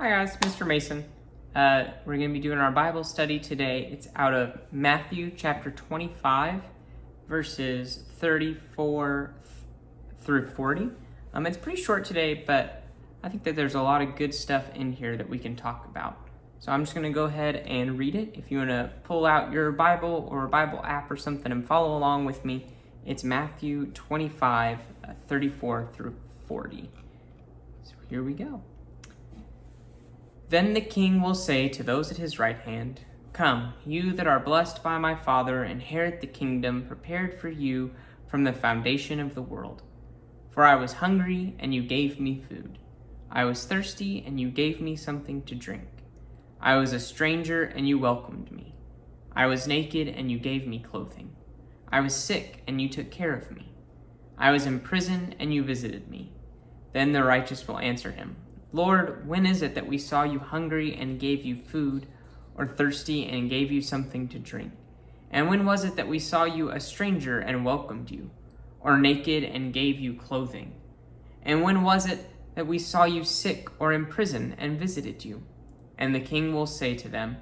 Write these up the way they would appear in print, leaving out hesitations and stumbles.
Hi guys, Mr. Mason. We're going to be doing our Bible study today. It's out of Matthew chapter 25, verses 34 through 40. It's pretty short today, but I think that there's a lot of good stuff in here that we can talk about. So I'm just going to go ahead and read it. If you want to pull out your Bible or a Bible app or something and follow along with me, it's Matthew 25, 34 through 40. So here we go. Then the king will say to those at his right hand, "Come, you that are blessed by my Father, inherit the kingdom prepared for you from the foundation of the world. For I was hungry, and you gave me food. I was thirsty, and you gave me something to drink. I was a stranger, and you welcomed me. I was naked, and you gave me clothing. I was sick, and you took care of me. I was in prison, and you visited me." Then the righteous will answer him, "Lord, when is it that we saw you hungry and gave you food, or thirsty and gave you something to drink? And when was it that we saw you a stranger and welcomed you, or naked and gave you clothing? And when was it that we saw you sick or in prison and visited you?" And the king will say to them,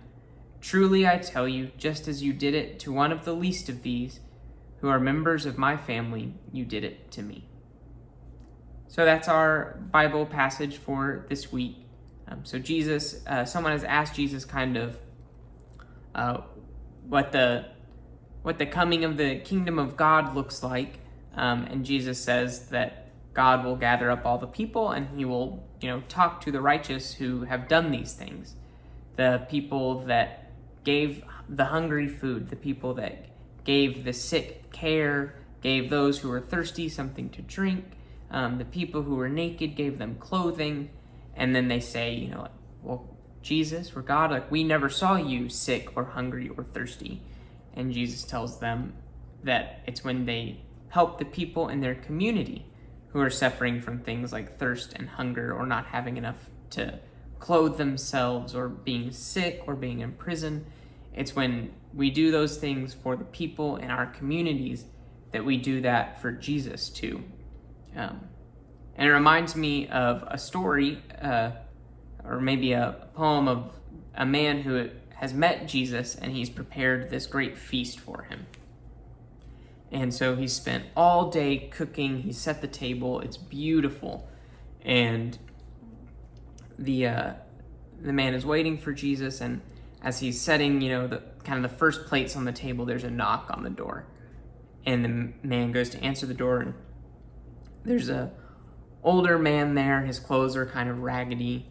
"Truly I tell you, just as you did it to one of the least of these, who are members of my family, you did it to me." So that's our Bible passage for this week. So Jesus, someone has asked Jesus kind of what the coming of the kingdom of God looks like, and Jesus says that God will gather up all the people, and he will, talk to the righteous who have done these things, the people that gave the hungry food, the people that gave the sick care, gave those who were thirsty something to drink. The people who were naked gave them clothing, and then they say, well, Jesus, we're God, we never saw you sick or hungry or thirsty. And Jesus tells them that it's when they help the people in their community who are suffering from things like thirst and hunger, or not having enough to clothe themselves, or being sick, or being in prison. It's when we do those things for the people in our communities that we do that for Jesus too. And it reminds me of a story, or maybe a poem of a man who has met Jesus, and he's prepared this great feast for him. And so he spent all day cooking. He set the table. It's beautiful. And the man is waiting for Jesus, and as he's setting, the first plates on the table, there's a knock on the door. And the man goes to answer the door, and there's a older man there. His clothes are kind of raggedy.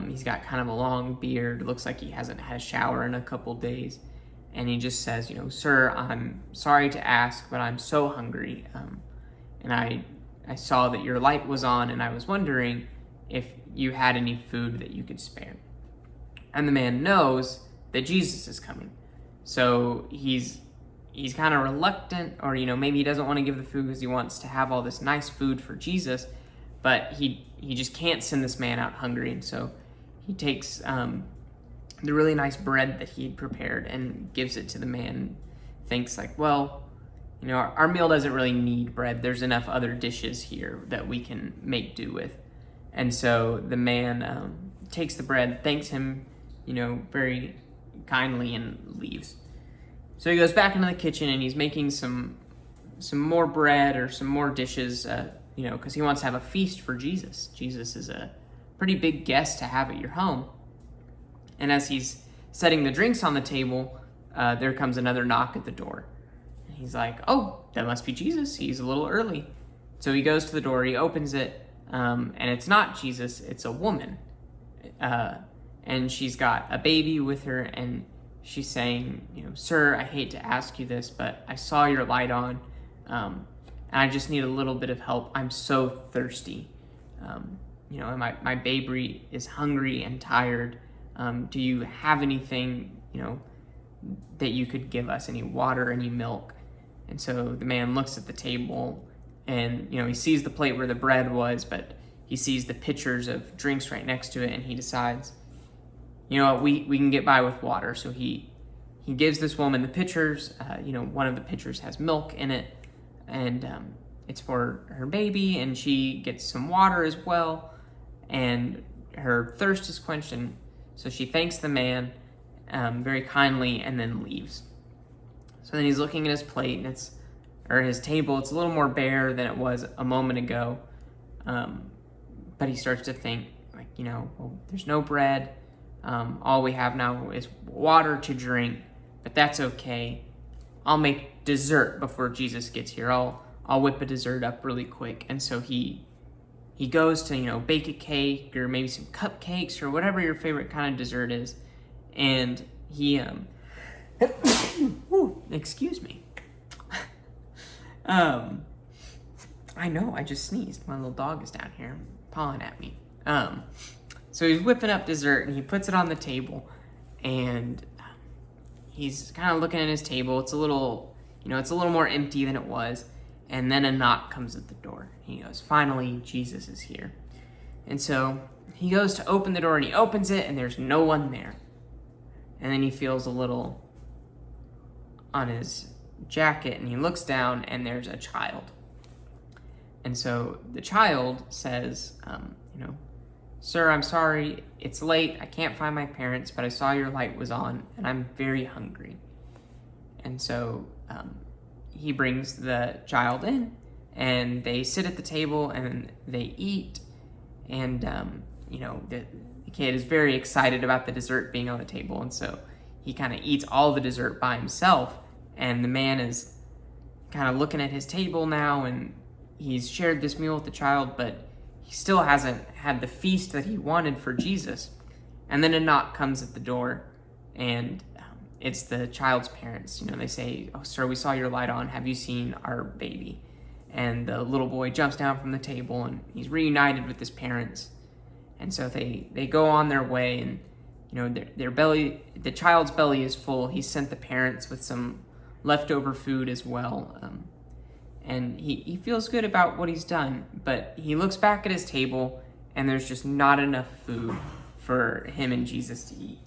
He's got kind of a long beard. Looks like he hasn't had a shower in a couple days. And he just says, "Sir, I'm sorry to ask, but I'm so hungry. And I saw that your light was on, and I was wondering if you had any food that you could spare." And the man knows that Jesus is coming. So he's kind of reluctant, or maybe he doesn't want to give the food because he wants to have all this nice food for Jesus, but he just can't send this man out hungry. And so he takes the really nice bread that he had prepared and gives it to the man. Thinks like, well, our meal doesn't really need bread. There's enough other dishes here that we can make do with. And so the man takes the bread, thanks him, very kindly, and leaves. So he goes back into the kitchen, and he's making some more bread or some more dishes, because he wants to have a feast for Jesus. Jesus is a pretty big guest to have at your home. And as he's setting the drinks on the table, there comes another knock at the door. And he's like, "Oh, that must be Jesus. He's a little early." So he goes to the door, he opens it, and it's not Jesus, it's a woman. And she's got a baby with her, and she's saying, "Sir, I hate to ask you this, but I saw your light on, and I just need a little bit of help. I'm so thirsty. And my baby is hungry and tired. Do you have anything, that you could give us? Any water, any milk?" And so the man looks at the table, and, he sees the plate where the bread was, but he sees the pitchers of drinks right next to it, and he decides, we can get by with water. So he gives this woman the pitchers. One of the pitchers has milk in it, and it's for her baby, and she gets some water as well. And her thirst is quenched, and so she thanks the man very kindly and then leaves. So then he's looking at his plate, and his table. It's a little more bare than it was a moment ago, but he starts to think, like, well, there's no bread. All we have now is water to drink, but that's okay. I'll make dessert before Jesus gets here. I'll whip a dessert up really quick. And so he goes to, bake a cake or maybe some cupcakes or whatever your favorite kind of dessert is. And he, excuse me. I know, I just sneezed. My little dog is down here pawing at me. So he's whipping up dessert and he puts it on the table, and he's kind of looking at his table. It's a little, it's a little more empty than it was. And then a knock comes at the door. He goes, finally, Jesus is here. And so he goes to open the door, and he opens it, and there's no one there. And then he feels a little on his jacket, and he looks down, and there's a child. And so the child says, sir, I'm sorry, it's late. I can't find my parents, but I saw your light was on, and I'm very hungry. And so he brings the child in, and they sit at the table, and they eat. And, the kid is very excited about the dessert being on the table, and so he kind of eats all the dessert by himself. And the man is kind of looking at his table now, and he's shared this meal with the child, but he still hasn't had the feast that he wanted for Jesus. And then a knock comes at the door, and it's the child's parents. They say, oh, sir, we saw your light on. Have you seen our baby? And the little boy jumps down from the table, and he's reunited with his parents. And so they go on their way, and their belly, the child's belly is full. He sent the parents with some leftover food as well. And he feels good about what he's done, but he looks back at his table, and there's just not enough food for him and Jesus to eat.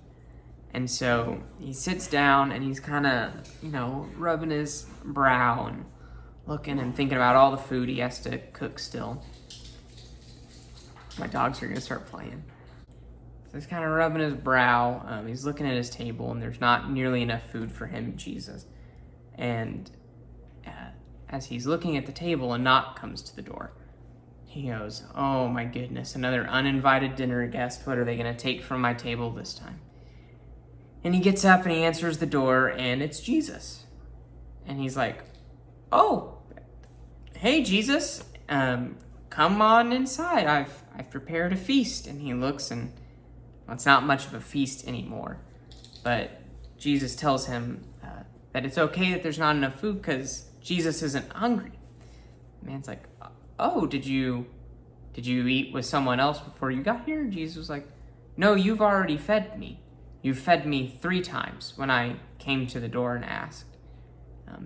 And so he sits down, and he's kind of, rubbing his brow and looking and thinking about all the food he has to cook still. My dogs are going to start playing. So he's kind of rubbing his brow. He's looking at his table, and there's not nearly enough food for him and Jesus. And as he's looking at the table, a knock comes to the door. He goes, oh my goodness, another uninvited dinner guest. What are they going to take from my table this time? And he gets up and he answers the door, and it's Jesus. And he's like, oh, hey, Jesus, come on inside. I've prepared a feast. And he looks, and well, it's not much of a feast anymore. But Jesus tells him that it's okay that there's not enough food because Jesus isn't hungry. The man's like, oh, did you eat with someone else before you got here? Jesus was like, no, you've already fed me. You fed me 3 times when I came to the door and asked.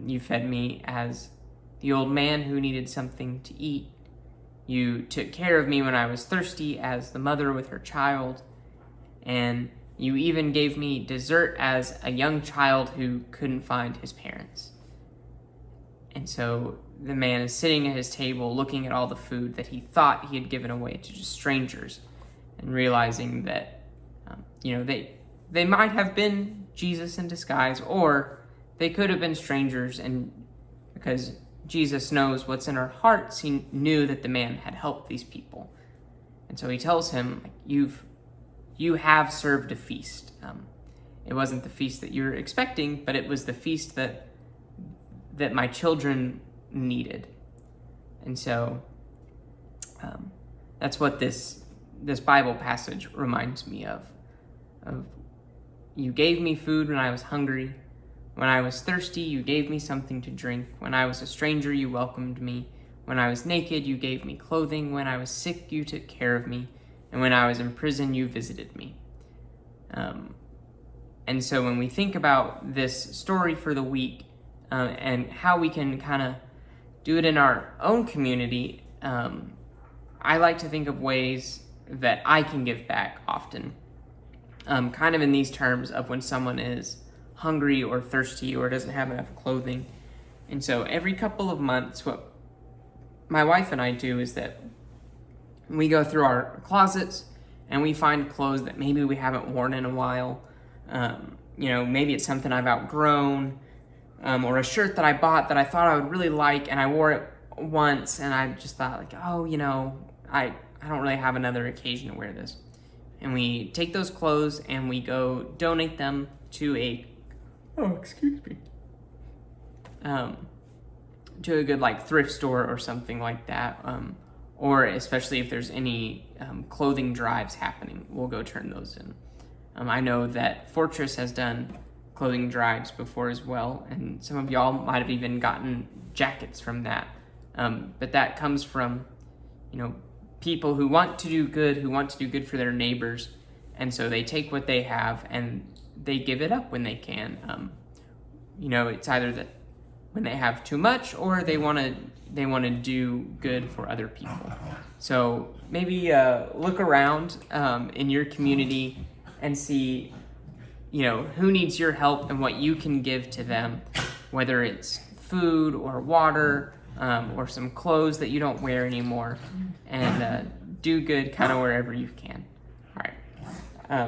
You fed me as the old man who needed something to eat. You took care of me when I was thirsty as the mother with her child. And you even gave me dessert as a young child who couldn't find his parents. And so the man is sitting at his table looking at all the food that he thought he had given away to just strangers, and realizing that, they might have been Jesus in disguise, or they could have been strangers, and because Jesus knows what's in our hearts, he knew that the man had helped these people. And so he tells him, you have served a feast. It wasn't the feast that you were expecting, but it was the feast that my children needed. And so that's what this Bible passage reminds me of. You gave me food when I was hungry. When I was thirsty, you gave me something to drink. When I was a stranger, you welcomed me. When I was naked, you gave me clothing. When I was sick, you took care of me. And when I was in prison, you visited me. And so when we think about this story for the week, and how we can kind of do it in our own community, I like to think of ways that I can give back often. Kind of in these terms of when someone is hungry or thirsty or doesn't have enough clothing. And so every couple of months, what my wife and I do is that we go through our closets and we find clothes that maybe we haven't worn in a while. Maybe it's something I've outgrown, or a shirt that I bought that I thought I would really like, and I wore it once, and I just thought like, I don't really have another occasion to wear this. And we take those clothes and we go donate them to a good like thrift store or something like that. Or especially if there's any clothing drives happening, we'll go turn those in. I know that Fortress has done clothing drives before as well, and some of y'all might have even gotten jackets from that. But that comes from, people who want to do good for their neighbors, and so they take what they have and they give it up when they can. It's either that when they have too much or they want to do good for other people. So maybe look around in your community and see, who needs your help and what you can give to them, whether it's food or water, or some clothes that you don't wear anymore, and do good kind of wherever you can. All right.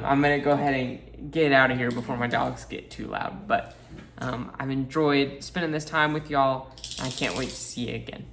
I'm going to go ahead and get out of here before my dogs get too loud, but I've enjoyed spending this time with y'all. I can't wait to see you again.